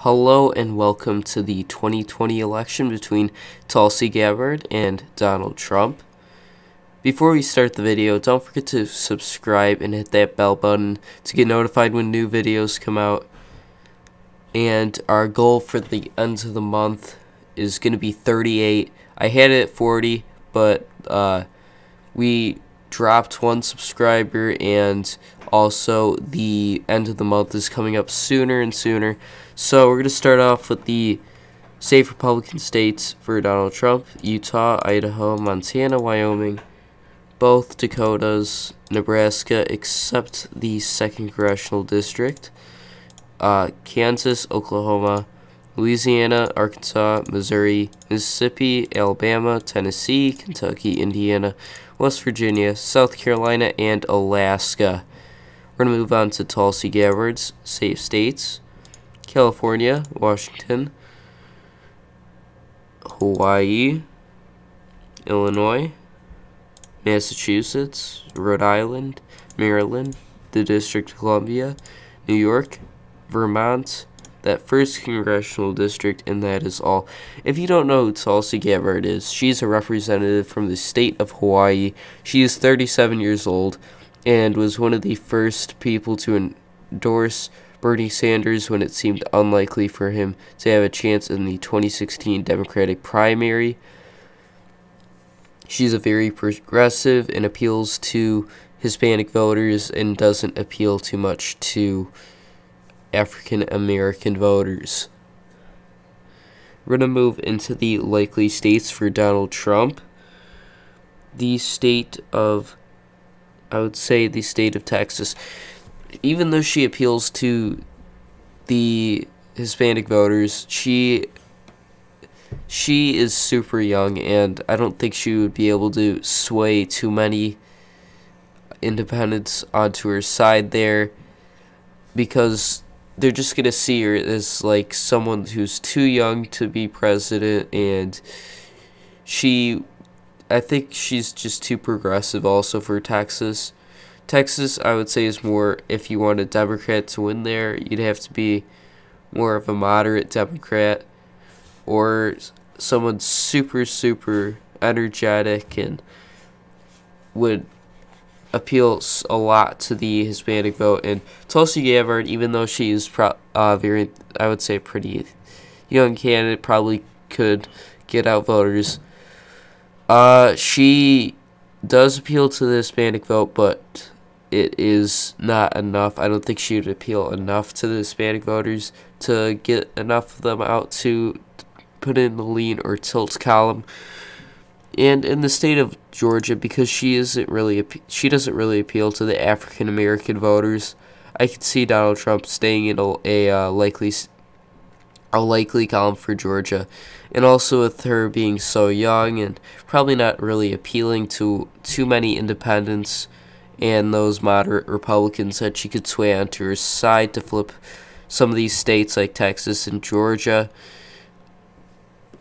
Hello and welcome to the 2020 election between Tulsi Gabbard and Donald Trump. Before we start the video, don't forget to subscribe and hit that bell button to get notified when new videos come out. And our goal for the end of the month is going to be 38. I had it at 40, but we dropped one subscriber, and also the end of the month is coming up sooner and sooner. So we're going to start off with the safe Republican states for Donald Trump: Utah, Idaho, Montana, Wyoming, both Dakotas, Nebraska except the 2nd Congressional District, Kansas, Oklahoma, Louisiana, Arkansas, Missouri, Mississippi, Alabama, Tennessee, Kentucky, Indiana, West Virginia, South Carolina, and Alaska. We're going to move on to Tulsi Gabbard's safe states: California, Washington, Hawaii, Illinois, Massachusetts, Rhode Island, Maryland, the District of Columbia, New York, Vermont, that 1st Congressional District, and that is all. If you don't know who Tulsi Gabbard is, she's a representative from the state of Hawaii. She is 37 years old and was one of the first people to endorse Bernie Sanders when it seemed unlikely for him to have a chance in the 2016 Democratic primary. She's a very progressive and appeals to Hispanic voters and doesn't appeal too much to African American voters. We're going to move into the likely states for Donald Trump. The state of, the state of Texas. Even though she appeals to the Hispanic voters, she is super young, and I don't think she would be able to sway too many independents onto her side there, because they're just going to see her as like someone who's too young to be president, and I think she's just too progressive also for Texas. Texas, I would say, is more, if you want a Democrat to win there, you'd have to be more of a moderate Democrat, or someone super energetic and would appeal a lot to the Hispanic vote. And Tulsi Gabbard, even though she is very, I would say, pretty young candidate, probably could get out voters. She does appeal to the Hispanic vote, but it is not enough. I don't think she would appeal enough to the Hispanic voters to get enough of them out to put in the lean or tilt column. And in the state of Georgia, because she doesn't really appeal to the African American voters, I could see Donald Trump staying in a likely column for Georgia. And also with her being so young and probably not really appealing to too many independents and those moderate Republicans, that she could sway onto her side to flip some of these states like Texas and Georgia.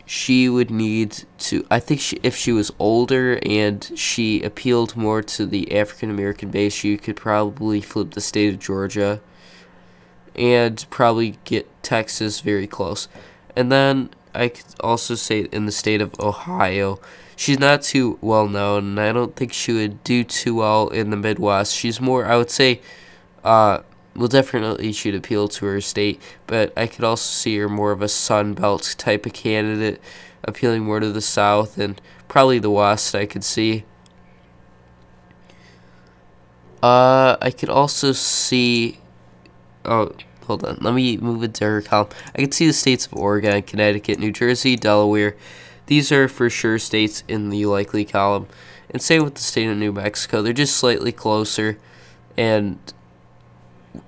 She would need to, I think if she was older and she appealed more to the African American base, she could probably flip the state of Georgia and probably get Texas very close. And then I could also say in the state of Ohio, she's not too well known, and I don't think she would do too well in the Midwest. She's more, I would say, well, definitely she'd appeal to her state, but I could also see her more of a Sun Belt type of candidate, appealing more to the South and probably the West, I could see. I could also see, hold on, let me move into her column. I could see the states of Oregon, Connecticut, New Jersey, Delaware. These are for sure states in the likely column. And same with the state of New Mexico. They're just slightly closer and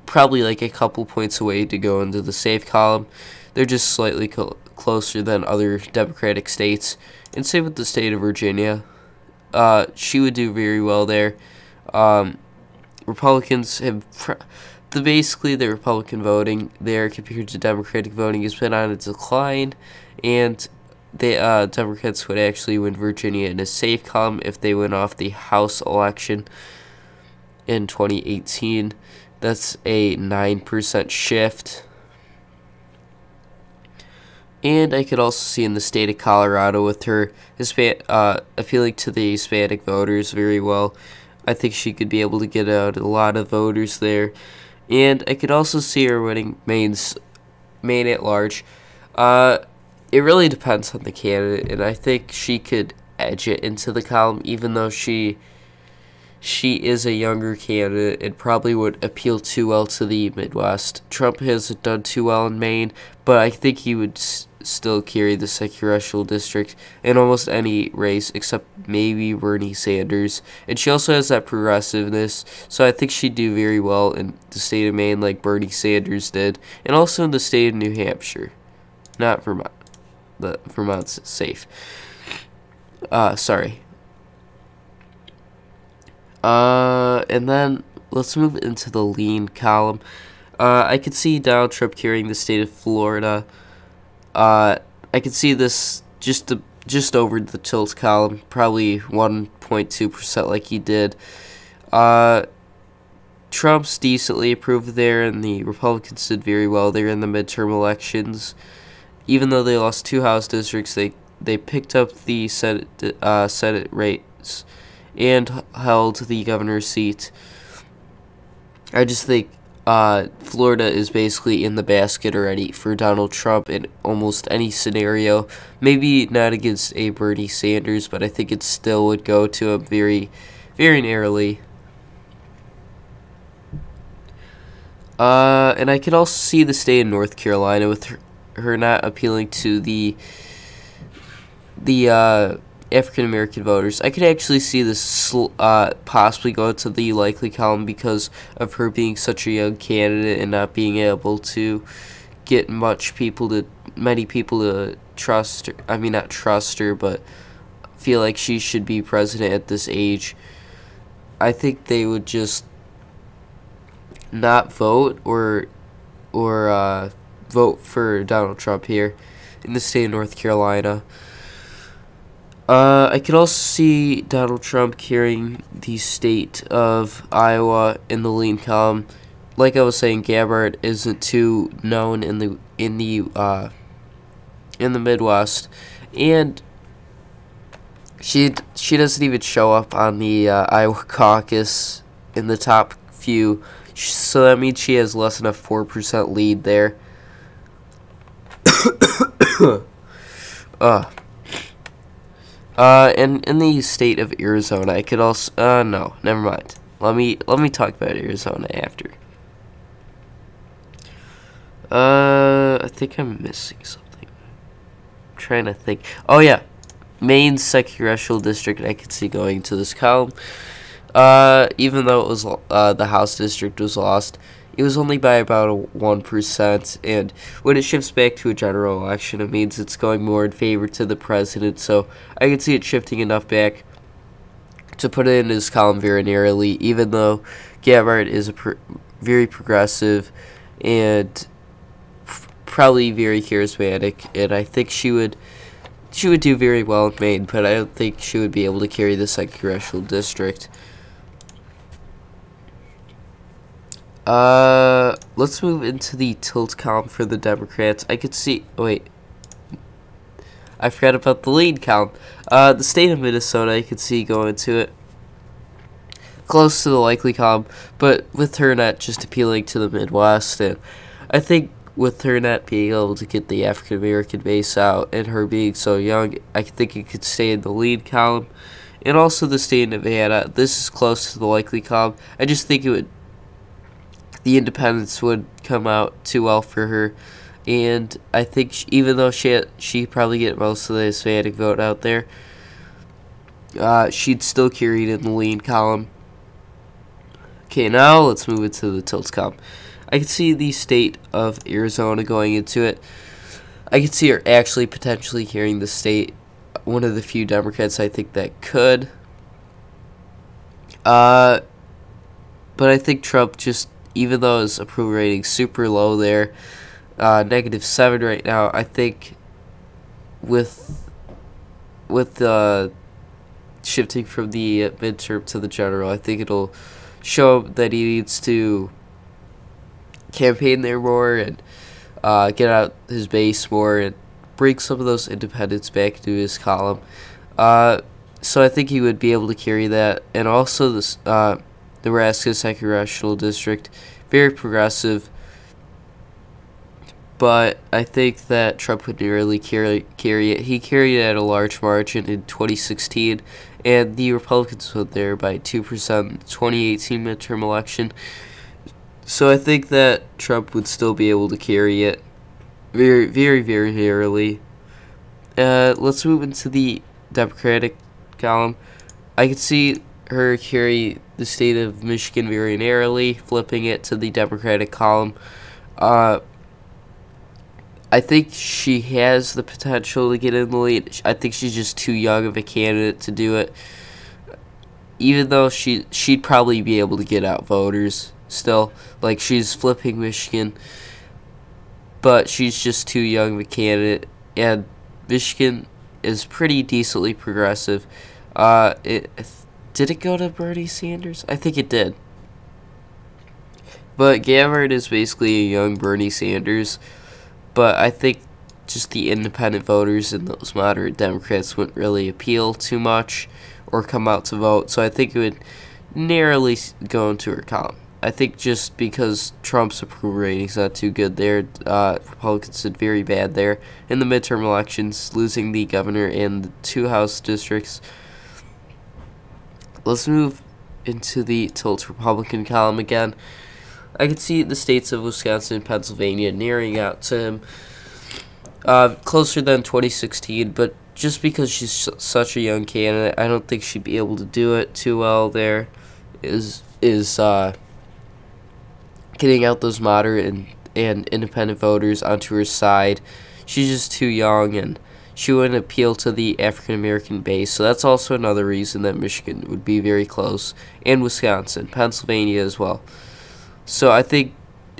probably like a couple points away to go into the safe column. They're just slightly closer than other Democratic states. And same with the state of Virginia. She would do very well there. Republicans have basically the Republican voting there compared to Democratic voting has been on a decline, and the Democrats would actually win Virginia in a safe column if they win off the House election in 2018. That's a 9% shift. And I could also see in the state of Colorado with her appealing to the Hispanic voters very well. I think she could be able to get out a lot of voters there. And I could also see her winning Maine at large. It really depends on the candidate, and I think she could edge it into the column, even though she is a younger candidate and probably would appeal too well to the Midwest. Trump hasn't done too well in Maine, but I think he would still carry the congressional district in almost any race except maybe Bernie Sanders. And she also has that progressiveness, so I think she'd do very well in the state of Maine like Bernie Sanders did, and also in the state of New Hampshire. Not Vermont. Vermont's safe. Sorry. And then let's move into the lean column. I could see Donald Trump carrying the state of Florida. I could see this just over the tilt column, probably 1.2% like he did. Trump's decently approved there, and the Republicans did very well there in the midterm elections. Even though they lost 2 House districts, they picked up the Senate rates and held the governor's seat. I just think Florida is basically in the basket already for Donald Trump in almost any scenario. Maybe not against a Bernie Sanders, but I think it still would go to him very, very narrowly. And I could also see the state of North Carolina with her not appealing to the African American voters. I could actually see this possibly go to the likely column because of her being such a young candidate and not being able to get many people to trust her. I mean, not trust her, but feel like she should be president at this age. I think they would just not vote or vote for Donald Trump here in the state of North Carolina. I could also see Donald Trump carrying the state of Iowa in the lean column. Like I was saying, Gabbard isn't too known in the Midwest, and she doesn't even show up on the Iowa caucus in the top few. So that means she has less than a 4% lead there. And in the state of Arizona, I could also no, never mind. Let me talk about Arizona after. I think I'm missing something. I'm trying to think. Oh yeah, Maine's second congressional district I could see going to this column. Even though it was the House district was lost, it was only by about 1%, and when it shifts back to a general election, it means it's going more in favor to the president, so I could see it shifting enough back to put it in his column very narrowly, even though Gabbard is very progressive and probably very charismatic, and I think she would do very well in Maine, but I don't think she would be able to carry the second congressional district. Let's move into the tilt column for the Democrats. I could see, wait, I forgot about the lead column. The state of Minnesota, I could see going to it. Close to the likely column, but with her not just appealing to the Midwest, and I think with her not being able to get the African American base out and her being so young, I think it could stay in the lead column. And also the state of Nevada, this is close to the likely column. I just think the independents would come out too well for her, and I think even though she probably get most of the Hispanic vote out there, she'd still carry it in the lean column. Okay, now let's move into the tilt column. I could see the state of Arizona going into it. I could see her actually potentially carrying the state. One of the few Democrats I think that could. But I think Trump just, even though his approval rating is super low there, -7 right now, I think with shifting from the midterm to the general, I think it'll show that he needs to campaign there more and get out his base more and bring some of those independents back into his column. So I think he would be able to carry that. And also this Nebraska 2nd Congressional District, very progressive. But I think that Trump would nearly carry it. He carried it at a large margin in 2016, and the Republicans won there by 2% in the 2018 midterm election. So I think that Trump would still be able to carry it very, very, very narrowly. Let's move into the Democratic column. I could see her carry the state of Michigan very narrowly, flipping it to the Democratic column. I think she has the potential to get in the lead. I think she's just too young of a candidate to do it. Even though she'd probably be able to get out voters still. Like, she's flipping Michigan, but she's just too young of a candidate. And Michigan is pretty decently progressive. Did it go to Bernie Sanders? I think it did. But Gabbard is basically a young Bernie Sanders. But I think just the independent voters and those moderate Democrats wouldn't really appeal too much or come out to vote. So I think it would narrowly go into her column. I think just because Trump's approval rating's not too good there, Republicans did very bad there in the midterm elections, losing the governor and the 2 House districts. Let's move into the tilt Republican column again. I could see the states of Wisconsin and Pennsylvania nearing out to him, closer than 2016, but just because she's such a young candidate, I don't think she'd be able to do it too well there, is getting out those moderate and independent voters onto her side. She's just too young, and she wouldn't appeal to the African-American base, so that's also another reason that Michigan would be very close, and Wisconsin, Pennsylvania as well. So I think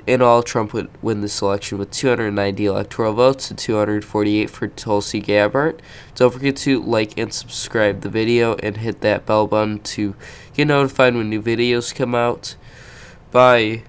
in all, Trump would win this election with 290 electoral votes and 248 for Tulsi Gabbard. Don't forget to like and subscribe the video and hit that bell button to get notified when new videos come out. Bye.